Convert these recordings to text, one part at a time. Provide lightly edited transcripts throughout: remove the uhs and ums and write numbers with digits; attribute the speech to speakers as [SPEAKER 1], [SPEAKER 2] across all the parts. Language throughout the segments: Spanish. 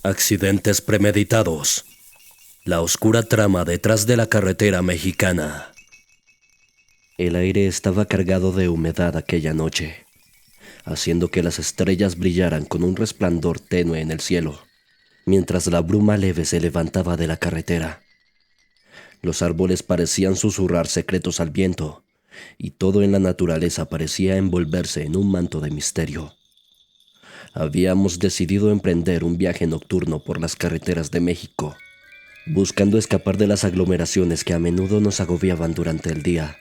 [SPEAKER 1] Accidentes premeditados. La oscura trama detrás de la carretera mexicana. El aire estaba cargado de humedad aquella noche, haciendo que las estrellas brillaran con un resplandor tenue en el cielo, mientras la bruma leve se levantaba de la carretera. Los árboles parecían susurrar secretos al viento, y todo en la naturaleza parecía envolverse en un manto de misterio. Habíamos decidido emprender un viaje nocturno por las carreteras de México, buscando escapar de las aglomeraciones que a menudo nos agobiaban durante el día.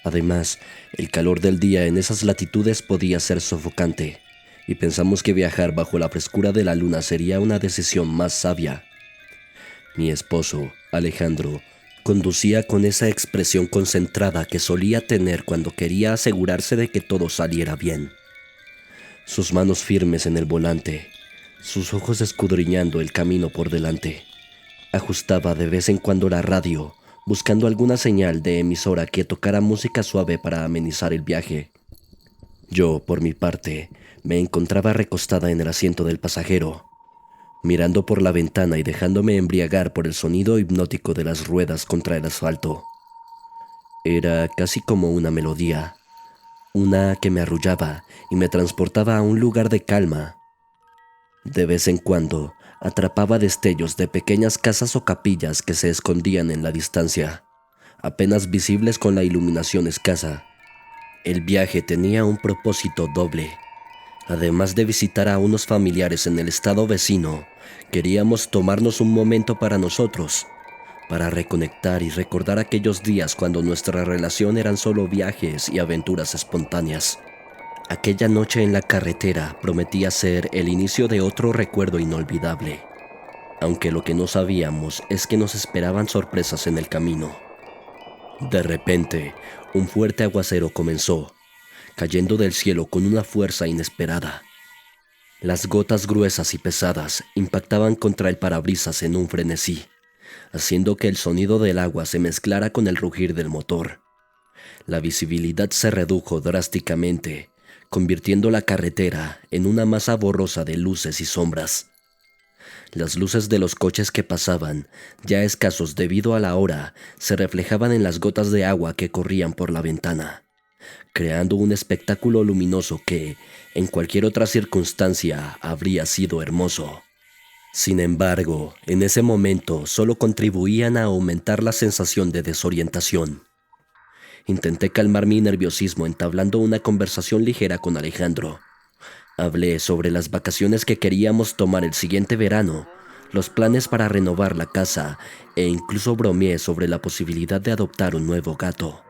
[SPEAKER 1] Además, el calor del día en esas latitudes podía ser sofocante, y pensamos que viajar bajo la frescura de la luna sería una decisión más sabia. Mi esposo, Alejandro, conducía con esa expresión concentrada que solía tener cuando quería asegurarse de que todo saliera bien. Sus manos firmes en el volante, sus ojos escudriñando el camino por delante. Ajustaba de vez en cuando la radio, buscando alguna señal de emisora que tocara música suave para amenizar el viaje. Yo, por mi parte, me encontraba recostada en el asiento del pasajero, mirando por la ventana y dejándome embriagar por el sonido hipnótico de las ruedas contra el asfalto. Era casi como una melodía, una que me arrullaba y me transportaba a un lugar de calma. De vez en cuando, atrapaba destellos de pequeñas casas o capillas que se escondían en la distancia, apenas visibles con la iluminación escasa. El viaje tenía un propósito doble. Además de visitar a unos familiares en el estado vecino, queríamos tomarnos un momento para nosotros, para reconectar y recordar aquellos días cuando nuestra relación eran solo viajes y aventuras espontáneas. Aquella noche en la carretera prometía ser el inicio de otro recuerdo inolvidable, aunque lo que no sabíamos es que nos esperaban sorpresas en el camino. De repente, un fuerte aguacero comenzó, cayendo del cielo con una fuerza inesperada. Las gotas gruesas y pesadas impactaban contra el parabrisas en un frenesí, haciendo que el sonido del agua se mezclara con el rugir del motor. La visibilidad se redujo drásticamente, convirtiendo la carretera en una masa borrosa de luces y sombras. Las luces de los coches que pasaban, ya escasos debido a la hora, se reflejaban en las gotas de agua que corrían por la ventana, creando un espectáculo luminoso que, en cualquier otra circunstancia, habría sido hermoso. Sin embargo, en ese momento solo contribuían a aumentar la sensación de desorientación. Intenté calmar mi nerviosismo entablando una conversación ligera con Alejandro. Hablé sobre las vacaciones que queríamos tomar el siguiente verano, los planes para renovar la casa e incluso bromeé sobre la posibilidad de adoptar un nuevo gato.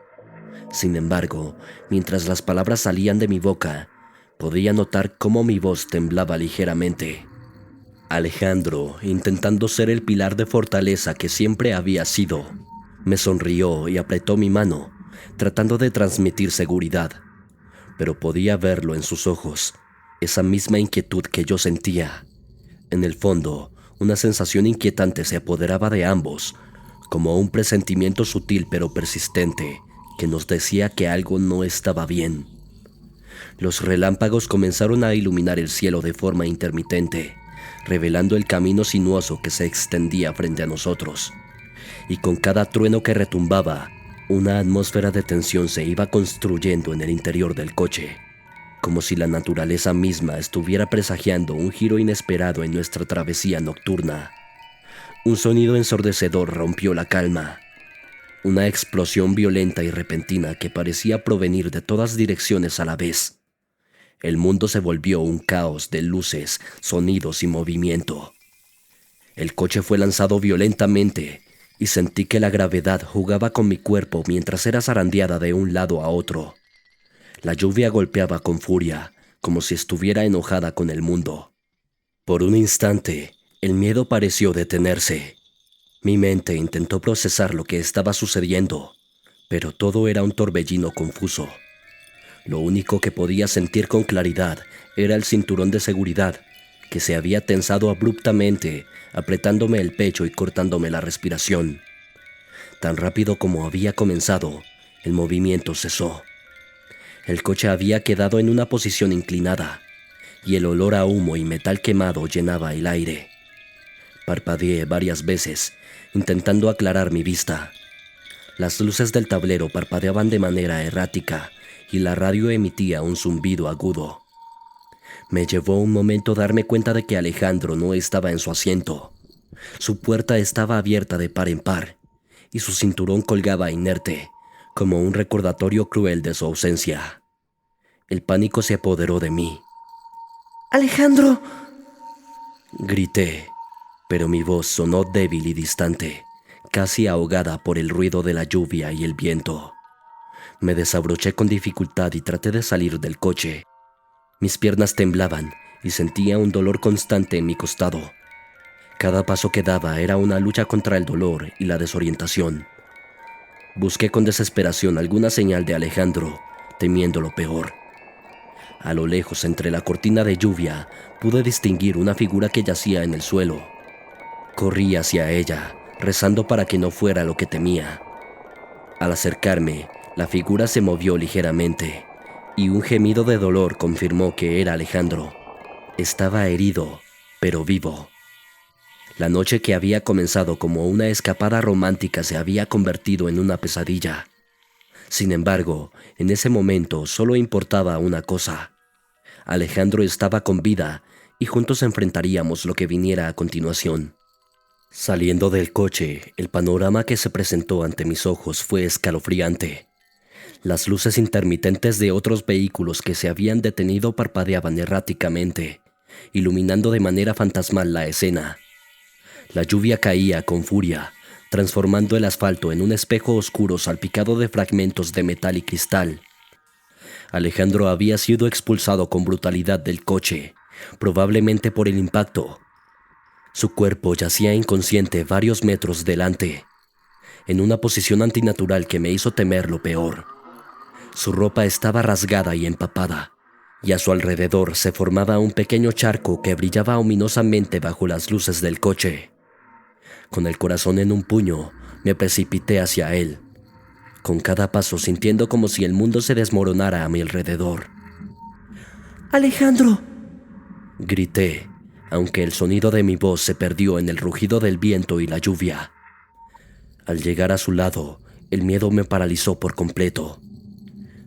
[SPEAKER 1] Sin embargo, mientras las palabras salían de mi boca, podía notar cómo mi voz temblaba ligeramente. Alejandro, intentando ser el pilar de fortaleza que siempre había sido, me sonrió y apretó mi mano, tratando de transmitir seguridad, pero podía verlo en sus ojos, esa misma inquietud que yo sentía. En el fondo, una sensación inquietante se apoderaba de ambos, como un presentimiento sutil pero persistente, que nos decía que algo no estaba bien. Los relámpagos comenzaron a iluminar el cielo de forma intermitente, revelando el camino sinuoso que se extendía frente a nosotros. Y con cada trueno que retumbaba, una atmósfera de tensión se iba construyendo en el interior del coche, como si la naturaleza misma estuviera presagiando un giro inesperado en nuestra travesía nocturna. Un sonido ensordecedor rompió la calma. Una explosión violenta y repentina que parecía provenir de todas direcciones a la vez. El mundo se volvió un caos de luces, sonidos y movimiento. El coche fue lanzado violentamente y sentí que la gravedad jugaba con mi cuerpo mientras era zarandeada de un lado a otro. La lluvia golpeaba con furia, como si estuviera enojada con el mundo. Por un instante, el miedo pareció detenerse. Mi mente intentó procesar lo que estaba sucediendo, pero todo era un torbellino confuso. Lo único que podía sentir con claridad era el cinturón de seguridad, que se había tensado abruptamente, apretándome el pecho y cortándome la respiración. Tan rápido como había comenzado, el movimiento cesó. El coche había quedado en una posición inclinada, y el olor a humo y metal quemado llenaba el aire. Parpadeé varias veces, intentando aclarar mi vista. Las luces del tablero parpadeaban de manera errática y la radio emitía un zumbido agudo. Me llevó un momento darme cuenta de que Alejandro no estaba en su asiento. Su puerta estaba abierta de par en par y su cinturón colgaba inerte, como un recordatorio cruel de su ausencia. El pánico se apoderó de mí.
[SPEAKER 2] ¡Alejandro!
[SPEAKER 1] Grité, pero mi voz sonó débil y distante, casi ahogada por el ruido de la lluvia y el viento. Me desabroché con dificultad y traté de salir del coche. Mis piernas temblaban y sentía un dolor constante en mi costado. Cada paso que daba era una lucha contra el dolor y la desorientación. Busqué con desesperación alguna señal de Alejandro, temiendo lo peor. A lo lejos, entre la cortina de lluvia, pude distinguir una figura que yacía en el suelo. Corrí hacia ella, rezando para que no fuera lo que temía. Al acercarme, la figura se movió ligeramente, y un gemido de dolor confirmó que era Alejandro. Estaba herido, pero vivo. La noche que había comenzado como una escapada romántica se había convertido en una pesadilla. Sin embargo, en ese momento solo importaba una cosa. Alejandro estaba con vida y juntos enfrentaríamos lo que viniera a continuación. Saliendo del coche, el panorama que se presentó ante mis ojos fue escalofriante. Las luces intermitentes de otros vehículos que se habían detenido parpadeaban erráticamente, iluminando de manera fantasmal la escena. La lluvia caía con furia, transformando el asfalto en un espejo oscuro salpicado de fragmentos de metal y cristal. Alejandro había sido expulsado con brutalidad del coche, probablemente por el impacto. Su cuerpo yacía inconsciente varios metros delante, en una posición antinatural que me hizo temer lo peor. Su ropa estaba rasgada y empapada, y a su alrededor se formaba un pequeño charco que brillaba ominosamente bajo las luces del coche. Con el corazón en un puño, me precipité hacia él, con cada paso sintiendo como si el mundo se desmoronara a mi alrededor.
[SPEAKER 2] ¡Alejandro!
[SPEAKER 1] Grité, aunque el sonido de mi voz se perdió en el rugido del viento y la lluvia. Al llegar a su lado, el miedo me paralizó por completo.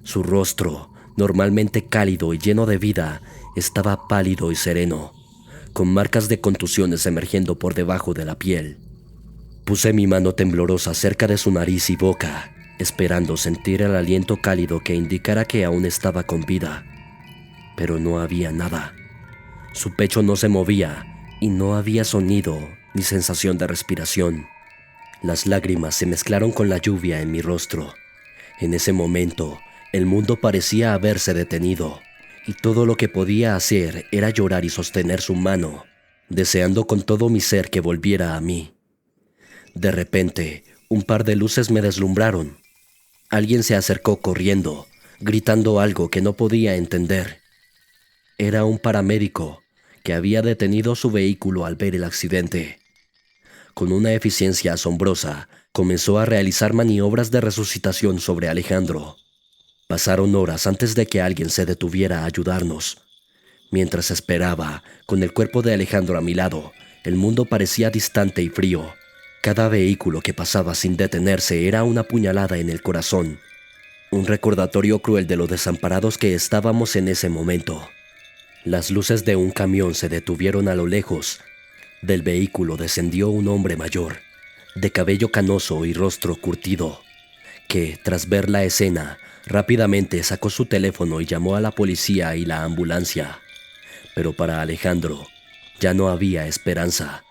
[SPEAKER 1] Su rostro, normalmente cálido y lleno de vida, estaba pálido y sereno, con marcas de contusiones emergiendo por debajo de la piel. Puse mi mano temblorosa cerca de su nariz y boca, esperando sentir el aliento cálido que indicara que aún estaba con vida. Pero no había nada. Su pecho no se movía y no había sonido ni sensación de respiración. Las lágrimas se mezclaron con la lluvia en mi rostro. En ese momento, el mundo parecía haberse detenido, y todo lo que podía hacer era llorar y sostener su mano, deseando con todo mi ser que volviera a mí. De repente, un par de luces me deslumbraron. Alguien se acercó corriendo, gritando algo que no podía entender. Era un paramédico que había detenido su vehículo al ver el accidente. Con una eficiencia asombrosa, comenzó a realizar maniobras de resucitación sobre Alejandro. Pasaron horas antes de que alguien se detuviera a ayudarnos. Mientras esperaba, con el cuerpo de Alejandro a mi lado, el mundo parecía distante y frío. Cada vehículo que pasaba sin detenerse era una puñalada en el corazón. Un recordatorio cruel de lo desamparados que estábamos en ese momento. Las luces de un camión se detuvieron a lo lejos. Del vehículo descendió un hombre mayor, de cabello canoso y rostro curtido, que, tras ver la escena, rápidamente sacó su teléfono y llamó a la policía y la ambulancia. Pero para Alejandro, ya no había esperanza.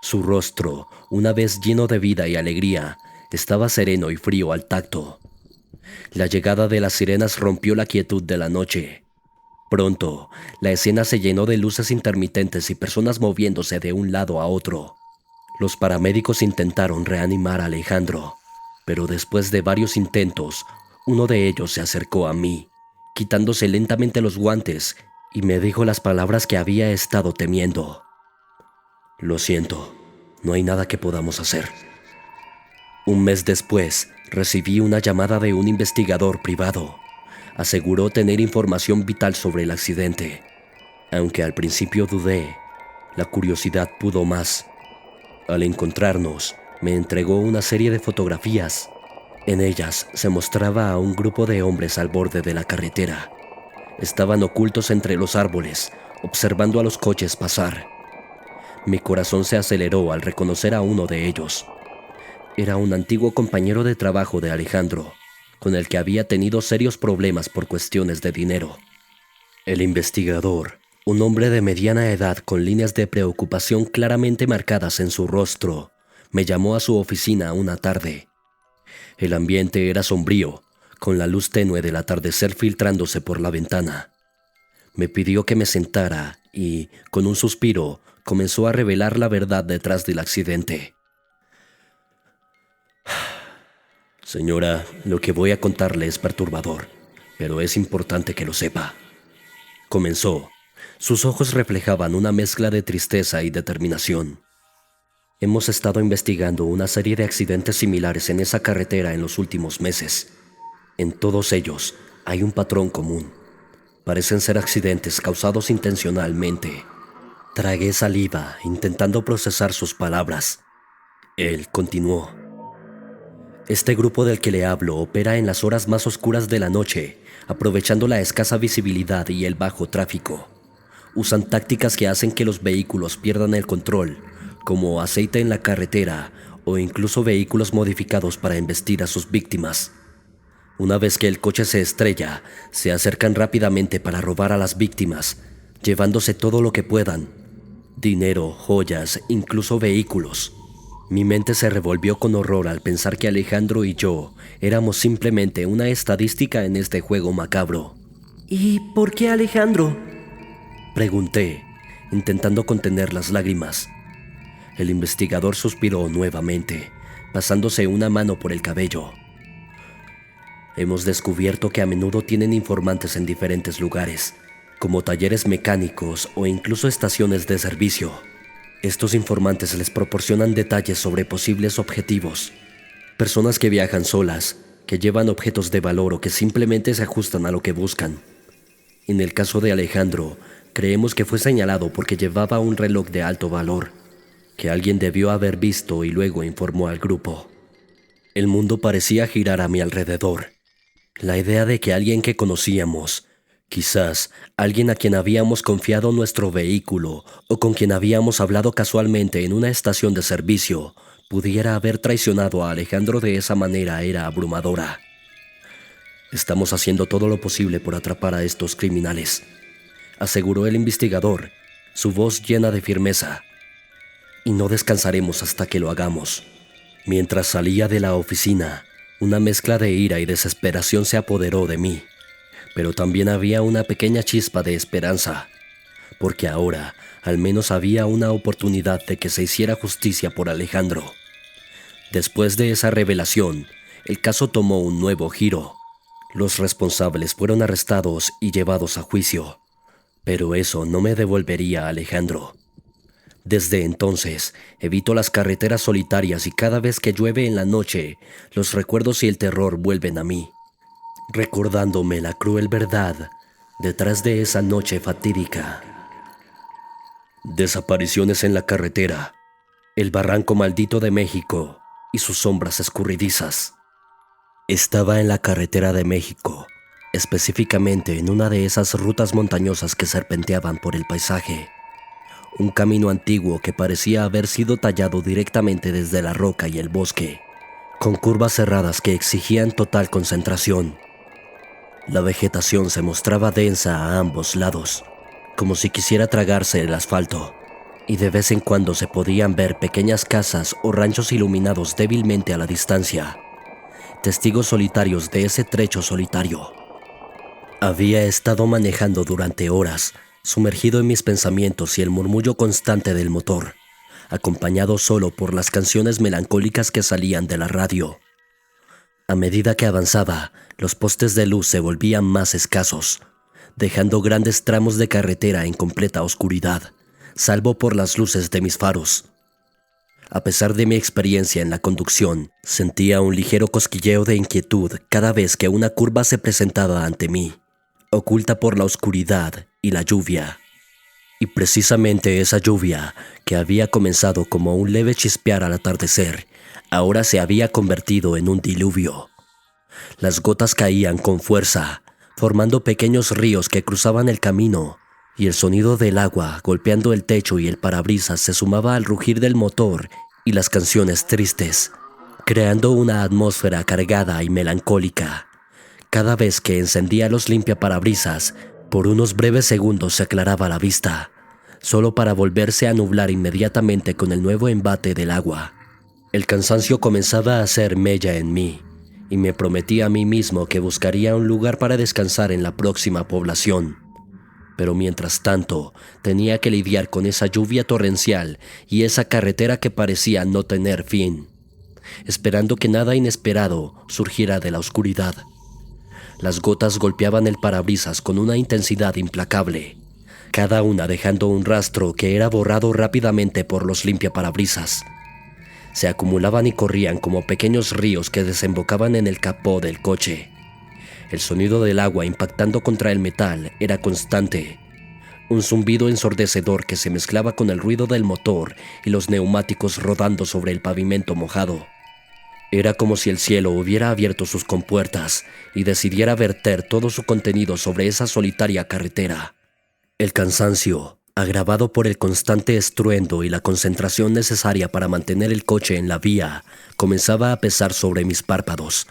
[SPEAKER 1] Su rostro, una vez lleno de vida y alegría, estaba sereno y frío al tacto. La llegada de las sirenas rompió la quietud de la noche. Pronto, la escena se llenó de luces intermitentes y personas moviéndose de un lado a otro. Los paramédicos intentaron reanimar a Alejandro, pero después de varios intentos, uno de ellos se acercó a mí, quitándose lentamente los guantes, y me dijo las palabras que había estado temiendo. Lo siento, no hay nada que podamos hacer. Un mes después, recibí una llamada de un investigador privado. Aseguró tener información vital sobre el accidente. Aunque al principio dudé, la curiosidad pudo más Al encontrarnos, me entregó una serie de fotografías. En ellas se mostraba a un grupo de hombres al borde de la carretera. Estaban ocultos entre los árboles, observando a los coches pasar. Mi corazón se aceleró al reconocer a uno de ellos. Era un antiguo compañero de trabajo de Alejandro, con el que había tenido serios problemas por cuestiones de dinero. El investigador, un hombre de mediana edad con líneas de preocupación claramente marcadas en su rostro, me llamó a su oficina una tarde. El ambiente era sombrío, con la luz tenue del atardecer filtrándose por la ventana. Me pidió que me sentara y, con un suspiro, comenzó a revelar la verdad detrás del accidente. Señora, lo que voy a contarle es perturbador, pero es importante que lo sepa. Comenzó. Sus ojos reflejaban una mezcla de tristeza y determinación. Hemos estado investigando una serie de accidentes similares en esa carretera en los últimos meses. En todos ellos hay un patrón común. Parecen ser accidentes causados intencionalmente. Tragué saliva, intentando procesar sus palabras. Él continuó. Este grupo del que le hablo opera en las horas más oscuras de la noche, aprovechando la escasa visibilidad y el bajo tráfico. Usan tácticas que hacen que los vehículos pierdan el control, como aceite en la carretera o incluso vehículos modificados para embestir a sus víctimas. Una vez que el coche se estrella, se acercan rápidamente para robar a las víctimas, llevándose todo lo que puedan: dinero, joyas, incluso vehículos. Mi mente se revolvió con horror al pensar que Alejandro y yo éramos simplemente una estadística en este juego macabro.
[SPEAKER 2] ¿Y por qué Alejandro?
[SPEAKER 1] Pregunté, intentando contener las lágrimas. El investigador suspiró nuevamente, pasándose una mano por el cabello. Hemos descubierto que a menudo tienen informantes en diferentes lugares, como talleres mecánicos o incluso estaciones de servicio. Estos informantes les proporcionan detalles sobre posibles objetivos. Personas que viajan solas, que llevan objetos de valor o que simplemente se ajustan a lo que buscan. En el caso de Alejandro, creemos que fue señalado porque llevaba un reloj de alto valor, que alguien debió haber visto y luego informó al grupo. El mundo parecía girar a mi alrededor. La idea de que alguien que conocíamos, quizás alguien a quien habíamos confiado nuestro vehículo o con quien habíamos hablado casualmente en una estación de servicio, pudiera haber traicionado a Alejandro de esa manera era abrumadora. Estamos haciendo todo lo posible por atrapar a estos criminales, aseguró el investigador, su voz llena de firmeza. Y no descansaremos hasta que lo hagamos. Mientras salía de la oficina, una mezcla de ira y desesperación se apoderó de mí. Pero también había una pequeña chispa de esperanza, porque ahora al menos había una oportunidad de que se hiciera justicia por Alejandro. Después de esa revelación, el caso tomó un nuevo giro. Los responsables fueron arrestados y llevados a juicio, pero eso no me devolvería a Alejandro. Desde entonces, evito las carreteras solitarias y cada vez que llueve en la noche, los recuerdos y el terror vuelven a mí, recordándome la cruel verdad detrás de esa noche fatídica. Desapariciones en la carretera, el barranco maldito de México y sus sombras escurridizas. Estaba en la carretera de México, específicamente en una de esas rutas montañosas que serpenteaban por el paisaje. Un camino antiguo que parecía haber sido tallado directamente desde la roca y el bosque, con curvas cerradas que exigían total concentración. La vegetación se mostraba densa a ambos lados, como si quisiera tragarse el asfalto, y de vez en cuando se podían ver pequeñas casas o ranchos iluminados débilmente a la distancia, testigos solitarios de ese trecho solitario. Había estado manejando durante horas, sumergido en mis pensamientos y el murmullo constante del motor, acompañado solo por las canciones melancólicas que salían de la radio. A medida que avanzaba, los postes de luz se volvían más escasos, dejando grandes tramos de carretera en completa oscuridad, salvo por las luces de mis faros. A pesar de mi experiencia en la conducción, sentía un ligero cosquilleo de inquietud cada vez que una curva se presentaba ante mí, oculta por la oscuridad y la lluvia. Y precisamente esa lluvia, que había comenzado como un leve chispear al atardecer, ahora se había convertido en un diluvio. Las gotas caían con fuerza, formando pequeños ríos que cruzaban el camino, y el sonido del agua golpeando el techo y el parabrisas se sumaba al rugir del motor y las canciones tristes, creando una atmósfera cargada y melancólica. Cada vez que encendía los limpiaparabrisas, por unos breves segundos se aclaraba la vista, solo para volverse a nublar inmediatamente con el nuevo embate del agua. El cansancio comenzaba a hacer mella en mí, y me prometí a mí mismo que buscaría un lugar para descansar en la próxima población. Pero mientras tanto, tenía que lidiar con esa lluvia torrencial y esa carretera que parecía no tener fin, esperando que nada inesperado surgiera de la oscuridad. Las gotas golpeaban el parabrisas con una intensidad implacable, cada una dejando un rastro que era borrado rápidamente por los limpiaparabrisas. Se acumulaban y corrían como pequeños ríos que desembocaban en el capó del coche. El sonido del agua impactando contra el metal era constante, un zumbido ensordecedor que se mezclaba con el ruido del motor y los neumáticos rodando sobre el pavimento mojado. Era como si el cielo hubiera abierto sus compuertas y decidiera verter todo su contenido sobre esa solitaria carretera. El cansancio, agravado por el constante estruendo y la concentración necesaria para mantener el coche en la vía, comenzaba a pesar sobre mis párpados.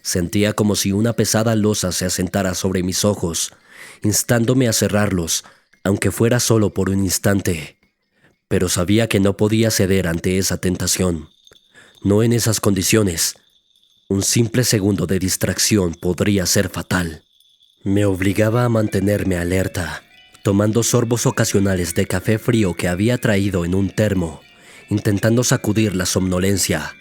[SPEAKER 1] Sentía como si una pesada losa se asentara sobre mis ojos, instándome a cerrarlos, aunque fuera solo por un instante. Pero sabía que no podía ceder ante esa tentación. No en esas condiciones. Un simple segundo de distracción podría ser fatal. Me obligaba a mantenerme alerta, tomando sorbos ocasionales de café frío que había traído en un termo, intentando sacudir la somnolencia.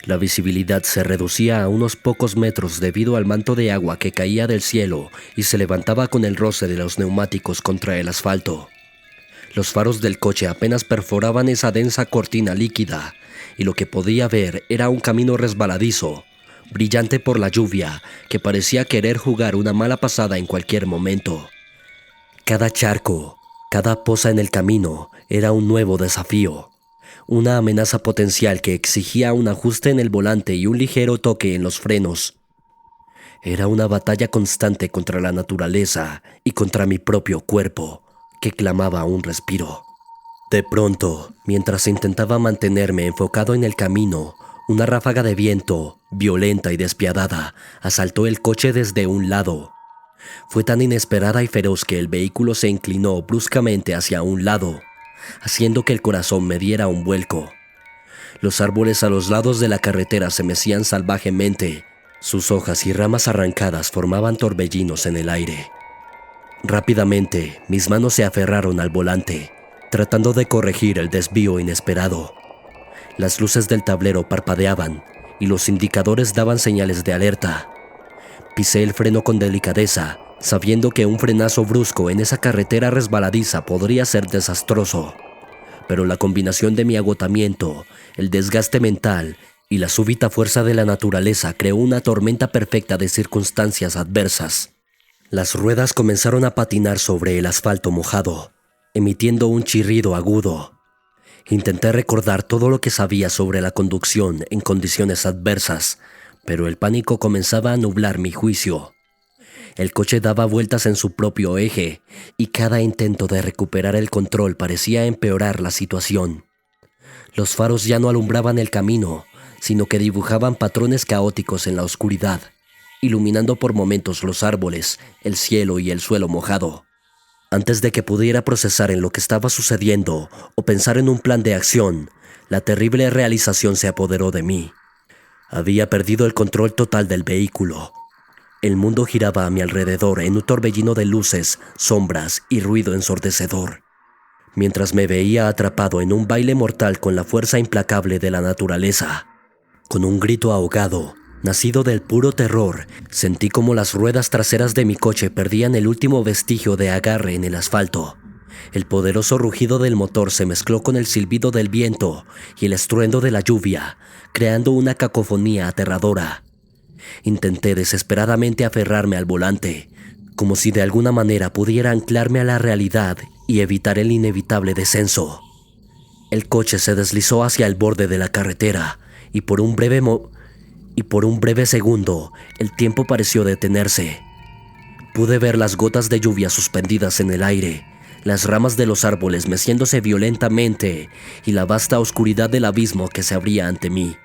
[SPEAKER 1] La visibilidad se reducía a unos pocos metros debido al manto de agua que caía del cielo y se levantaba con el roce de los neumáticos contra el asfalto. Los faros del coche apenas perforaban esa densa cortina líquida, y lo que podía ver era un camino resbaladizo, brillante por la lluvia, que parecía querer jugar una mala pasada en cualquier momento. Cada charco, cada poza en el camino era un nuevo desafío, una amenaza potencial que exigía un ajuste en el volante y un ligero toque en los frenos. Era una batalla constante contra la naturaleza y contra mi propio cuerpo, que clamaba un respiro. De pronto, mientras intentaba mantenerme enfocado en el camino, una ráfaga de viento, violenta y despiadada, asaltó el coche desde un lado. Fue tan inesperada y feroz que el vehículo se inclinó bruscamente hacia un lado, haciendo que el corazón me diera un vuelco. Los árboles a los lados de la carretera se mecían salvajemente. Sus hojas y ramas arrancadas formaban torbellinos en el aire. Rápidamente, mis manos se aferraron al volante, tratando de corregir el desvío inesperado. Las luces del tablero parpadeaban y los indicadores daban señales de alerta. Pisé el freno con delicadeza, sabiendo que un frenazo brusco en esa carretera resbaladiza podría ser desastroso. Pero la combinación de mi agotamiento, el desgaste mental y la súbita fuerza de la naturaleza creó una tormenta perfecta de circunstancias adversas. Las ruedas comenzaron a patinar sobre el asfalto mojado, emitiendo un chirrido agudo. Intenté recordar todo lo que sabía sobre la conducción en condiciones adversas, pero el pánico comenzaba a nublar mi juicio. El coche daba vueltas en su propio eje, y cada intento de recuperar el control parecía empeorar la situación. Los faros ya no alumbraban el camino, sino que dibujaban patrones caóticos en la oscuridad, iluminando por momentos los árboles, el cielo y el suelo mojado. Antes de que pudiera procesar en lo que estaba sucediendo o pensar en un plan de acción, la terrible realización se apoderó de mí. Había perdido el control total del vehículo. El mundo giraba a mi alrededor en un torbellino de luces, sombras y ruido ensordecedor, mientras me veía atrapado en un baile mortal con la fuerza implacable de la naturaleza. Con un grito ahogado, nacido del puro terror, sentí como las ruedas traseras de mi coche perdían el último vestigio de agarre en el asfalto. El poderoso rugido del motor se mezcló con el silbido del viento y el estruendo de la lluvia, creando una cacofonía aterradora. Intenté desesperadamente aferrarme al volante, como si de alguna manera pudiera anclarme a la realidad y evitar el inevitable descenso. El coche se deslizó hacia el borde de la carretera y por un breve segundo el tiempo pareció detenerse. Pude ver las gotas de lluvia suspendidas en el aire, las ramas de los árboles meciéndose violentamente y la vasta oscuridad del abismo que se abría ante mí.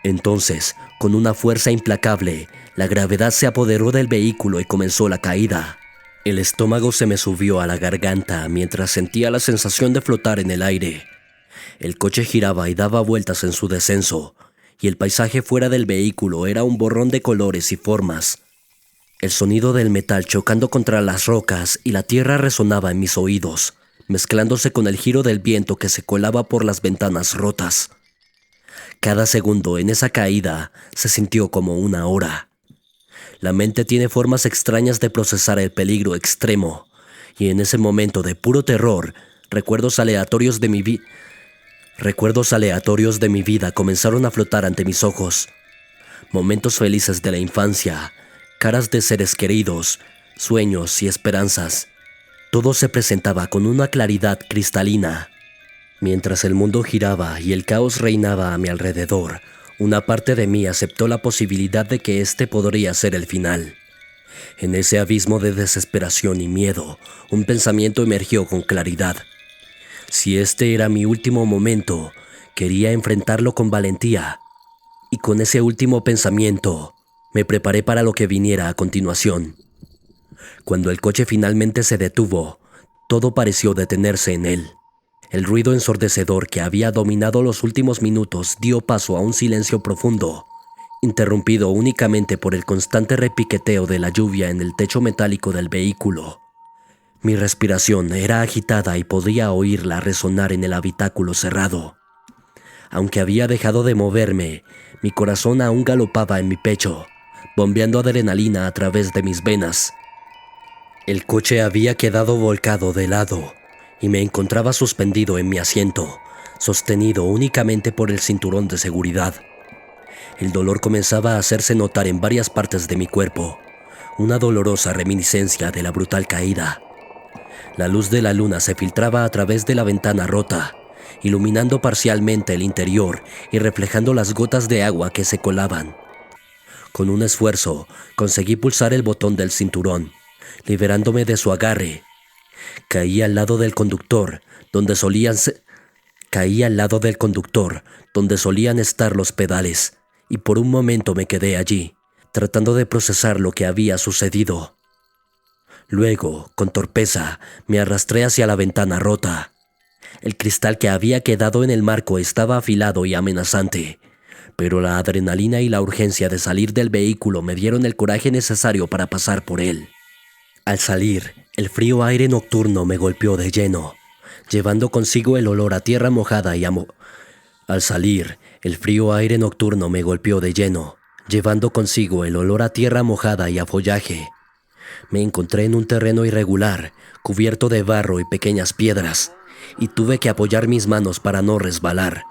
[SPEAKER 1] Entonces, con una fuerza implacable, la gravedad se apoderó del vehículo y comenzó la caída. El estómago se me subió a la garganta mientras sentía la sensación de flotar en el aire. El coche giraba y daba vueltas en su descenso, y el paisaje fuera del vehículo era un borrón de colores y formas. El sonido del metal chocando contra las rocas y la tierra resonaba en mis oídos, mezclándose con el giro del viento que se colaba por las ventanas rotas. Cada segundo en esa caída se sintió como una hora. La mente tiene formas extrañas de procesar el peligro extremo, y en ese momento de puro terror, recuerdos aleatorios de mi vida comenzaron a flotar ante mis ojos. Momentos felices de la infancia, caras de seres queridos, sueños y esperanzas. Todo se presentaba con una claridad cristalina. Mientras el mundo giraba y el caos reinaba a mi alrededor, una parte de mí aceptó la posibilidad de que este podría ser el final. En ese abismo de desesperación y miedo, un pensamiento emergió con claridad. Si este era mi último momento, quería enfrentarlo con valentía. Y con ese último pensamiento, me preparé para lo que viniera a continuación. Cuando el coche finalmente se detuvo, todo pareció detenerse en él. El ruido ensordecedor que había dominado los últimos minutos dio paso a un silencio profundo, interrumpido únicamente por el constante repiqueteo de la lluvia en el techo metálico del vehículo. Mi respiración era agitada y podía oírla resonar en el habitáculo cerrado. Aunque había dejado de moverme, mi corazón aún galopaba en mi pecho, bombeando adrenalina a través de mis venas. El coche había quedado volcado de lado y me encontraba suspendido en mi asiento, sostenido únicamente por el cinturón de seguridad. El dolor comenzaba a hacerse notar en varias partes de mi cuerpo, una dolorosa reminiscencia de la brutal caída. La luz de la luna se filtraba a través de la ventana rota, iluminando parcialmente el interior y reflejando las gotas de agua que se colaban. Con un esfuerzo, conseguí pulsar el botón del cinturón, liberándome de su agarre. Caí al lado del conductor, donde solían estar los pedales, y por un momento me quedé allí, tratando de procesar lo que había sucedido. Luego, con torpeza, me arrastré hacia la ventana rota. El cristal que había quedado en el marco estaba afilado y amenazante, pero la adrenalina y la urgencia de salir del vehículo me dieron el coraje necesario para pasar por él. Al salir, el frío aire nocturno me golpeó de lleno, llevando consigo el olor a tierra mojada y a follaje. Me encontré en un terreno irregular, cubierto de barro y pequeñas piedras, y tuve que apoyar mis manos para no resbalar.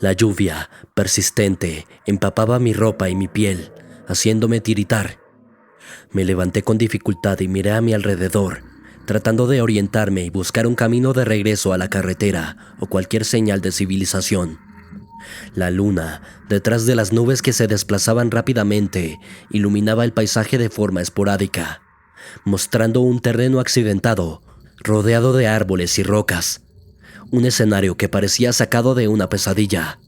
[SPEAKER 1] La lluvia, persistente, empapaba mi ropa y mi piel, haciéndome tiritar. Me levanté con dificultad y miré a mi alrededor, tratando de orientarme y buscar un camino de regreso a la carretera o cualquier señal de civilización. La luna, detrás de las nubes que se desplazaban rápidamente, iluminaba el paisaje de forma esporádica, mostrando un terreno accidentado, rodeado de árboles y rocas. Un escenario que parecía sacado de una pesadilla.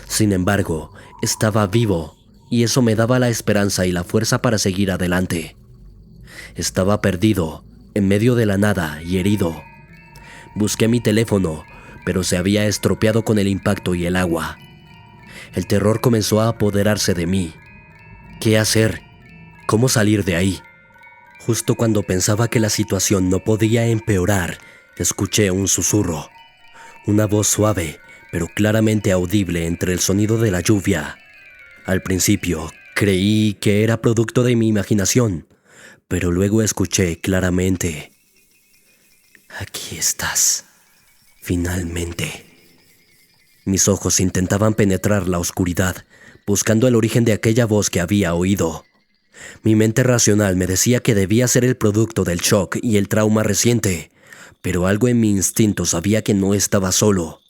[SPEAKER 1] Sin embargo, estaba vivo, y eso me daba la esperanza y la fuerza para seguir adelante. Estaba perdido, en medio de la nada y herido. Busqué mi teléfono, pero se había estropeado con el impacto y el agua. El terror comenzó a apoderarse de mí. ¿Qué hacer? ¿Cómo salir de ahí? Justo cuando pensaba que la situación no podía empeorar, escuché un susurro. Una voz suave, pero claramente audible entre el sonido de la lluvia. Al principio, creí que era producto de mi imaginación, pero luego escuché claramente: «Aquí estás, finalmente». Mis ojos intentaban penetrar la oscuridad, buscando el origen de aquella voz que había oído. Mi mente racional me decía que debía ser el producto del shock y el trauma reciente, pero algo en mi instinto sabía que no estaba solo.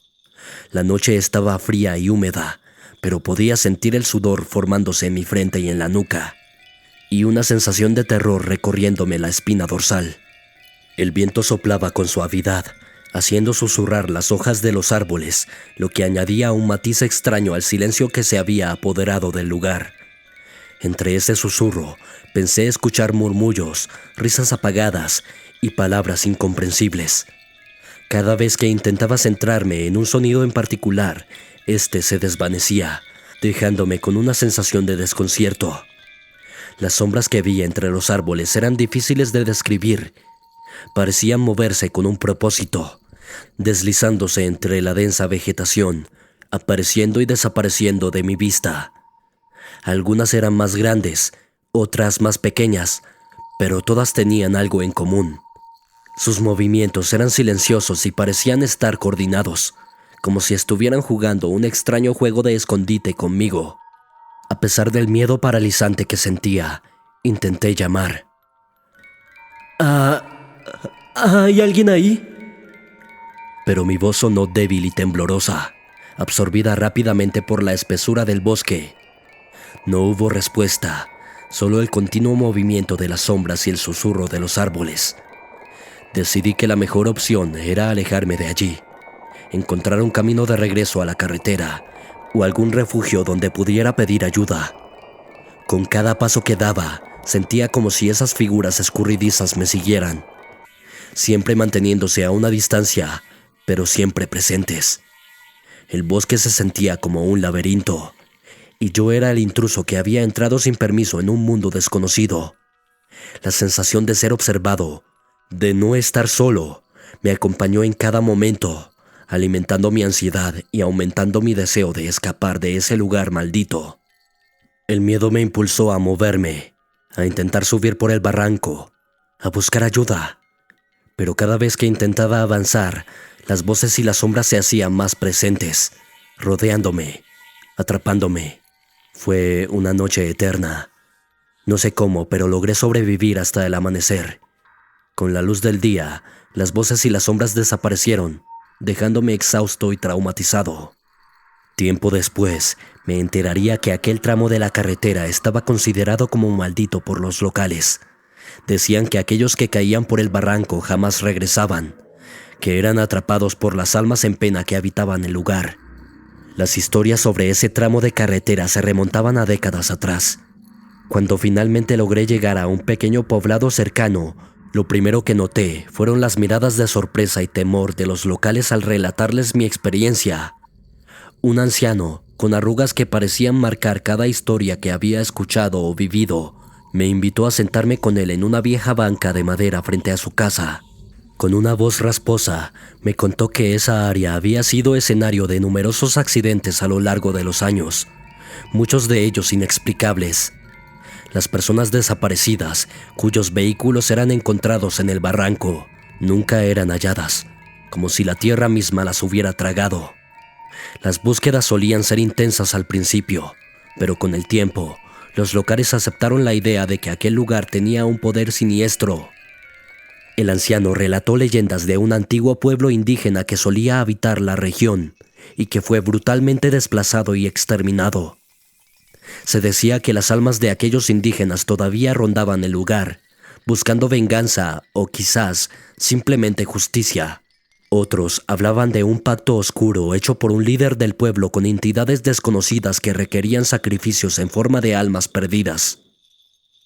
[SPEAKER 1] La noche estaba fría y húmeda, pero podía sentir el sudor formándose en mi frente y en la nuca, y una sensación de terror recorriéndome la espina dorsal. El viento soplaba con suavidad, haciendo susurrar las hojas de los árboles, lo que añadía un matiz extraño al silencio que se había apoderado del lugar. Entre ese susurro, pensé escuchar murmullos, risas apagadas y palabras incomprensibles. Cada vez que intentaba centrarme en un sonido en particular, este se desvanecía, dejándome con una sensación de desconcierto. Las sombras que vi entre los árboles eran difíciles de describir. Parecían moverse con un propósito, deslizándose entre la densa vegetación, apareciendo y desapareciendo de mi vista. Algunas eran más grandes, otras más pequeñas, pero todas tenían algo en común. Sus movimientos eran silenciosos y parecían estar coordinados, como si estuvieran jugando un extraño juego de escondite conmigo. A pesar del miedo paralizante que sentía, intenté llamar.
[SPEAKER 2] ¿Hay alguien ahí?
[SPEAKER 1] Pero mi voz sonó débil y temblorosa, absorbida rápidamente por la espesura del bosque. No hubo respuesta, solo el continuo movimiento de las sombras y el susurro de los árboles. Decidí que la mejor opción era alejarme de allí, encontrar un camino de regreso a la carretera o algún refugio donde pudiera pedir ayuda. Con cada paso que daba, sentía como si esas figuras escurridizas me siguieran, siempre manteniéndose a una distancia, pero siempre presentes. El bosque se sentía como un laberinto, y yo era el intruso que había entrado sin permiso en un mundo desconocido. La sensación de ser observado, de no estar solo, me acompañó en cada momento, alimentando mi ansiedad y aumentando mi deseo de escapar de ese lugar maldito. El miedo me impulsó a moverme, a intentar subir por el barranco, a buscar ayuda. Pero cada vez que intentaba avanzar, las voces y las sombras se hacían más presentes, rodeándome, atrapándome. Fue una noche eterna. No sé cómo, pero logré sobrevivir hasta el amanecer. Con la luz del día, las voces y las sombras desaparecieron, dejándome exhausto y traumatizado. Tiempo después, me enteraría que aquel tramo de la carretera estaba considerado como maldito por los locales. Decían que aquellos que caían por el barranco jamás regresaban, que eran atrapados por las almas en pena que habitaban el lugar. Las historias sobre ese tramo de carretera se remontaban a décadas atrás. Cuando finalmente logré llegar a un pequeño poblado cercano, lo primero que noté fueron las miradas de sorpresa y temor de los locales al relatarles mi experiencia. Un anciano, con arrugas que parecían marcar cada historia que había escuchado o vivido, me invitó a sentarme con él en una vieja banca de madera frente a su casa. Con una voz rasposa, me contó que esa área había sido escenario de numerosos accidentes a lo largo de los años, muchos de ellos inexplicables. Las personas desaparecidas, cuyos vehículos eran encontrados en el barranco, nunca eran halladas, como si la tierra misma las hubiera tragado. Las búsquedas solían ser intensas al principio, pero con el tiempo, los locales aceptaron la idea de que aquel lugar tenía un poder siniestro. El anciano relató leyendas de un antiguo pueblo indígena que solía habitar la región y que fue brutalmente desplazado y exterminado. Se decía que las almas de aquellos indígenas todavía rondaban el lugar, buscando venganza o quizás simplemente justicia. Otros hablaban de un pacto oscuro hecho por un líder del pueblo con entidades desconocidas que requerían sacrificios en forma de almas perdidas.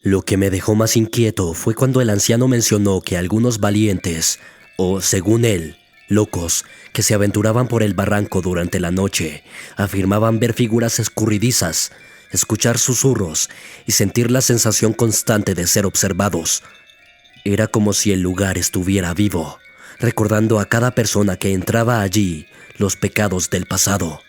[SPEAKER 1] Lo que me dejó más inquieto fue cuando el anciano mencionó que algunos valientes, o según él, locos, que se aventuraban por el barranco durante la noche, afirmaban ver figuras escurridizas, escuchar susurros y sentir la sensación constante de ser observados. Era como si el lugar estuviera vivo, recordando a cada persona que entraba allí los pecados del pasado.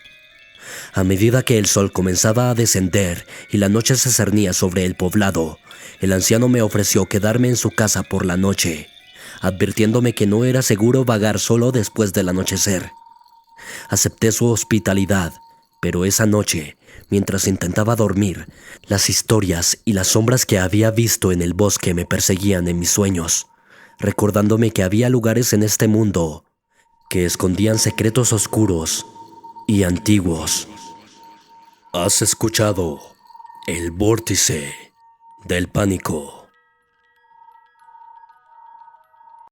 [SPEAKER 1] A medida que el sol comenzaba a descender y la noche se cernía sobre el poblado, el anciano me ofreció quedarme en su casa por la noche, advirtiéndome que no era seguro vagar solo después del anochecer. Acepté su hospitalidad, pero esa noche, mientras intentaba dormir, las historias y las sombras que había visto en el bosque me perseguían en mis sueños, recordándome que había lugares en este mundo que escondían secretos oscuros y antiguos. ¿Has escuchado el vórtice del pánico?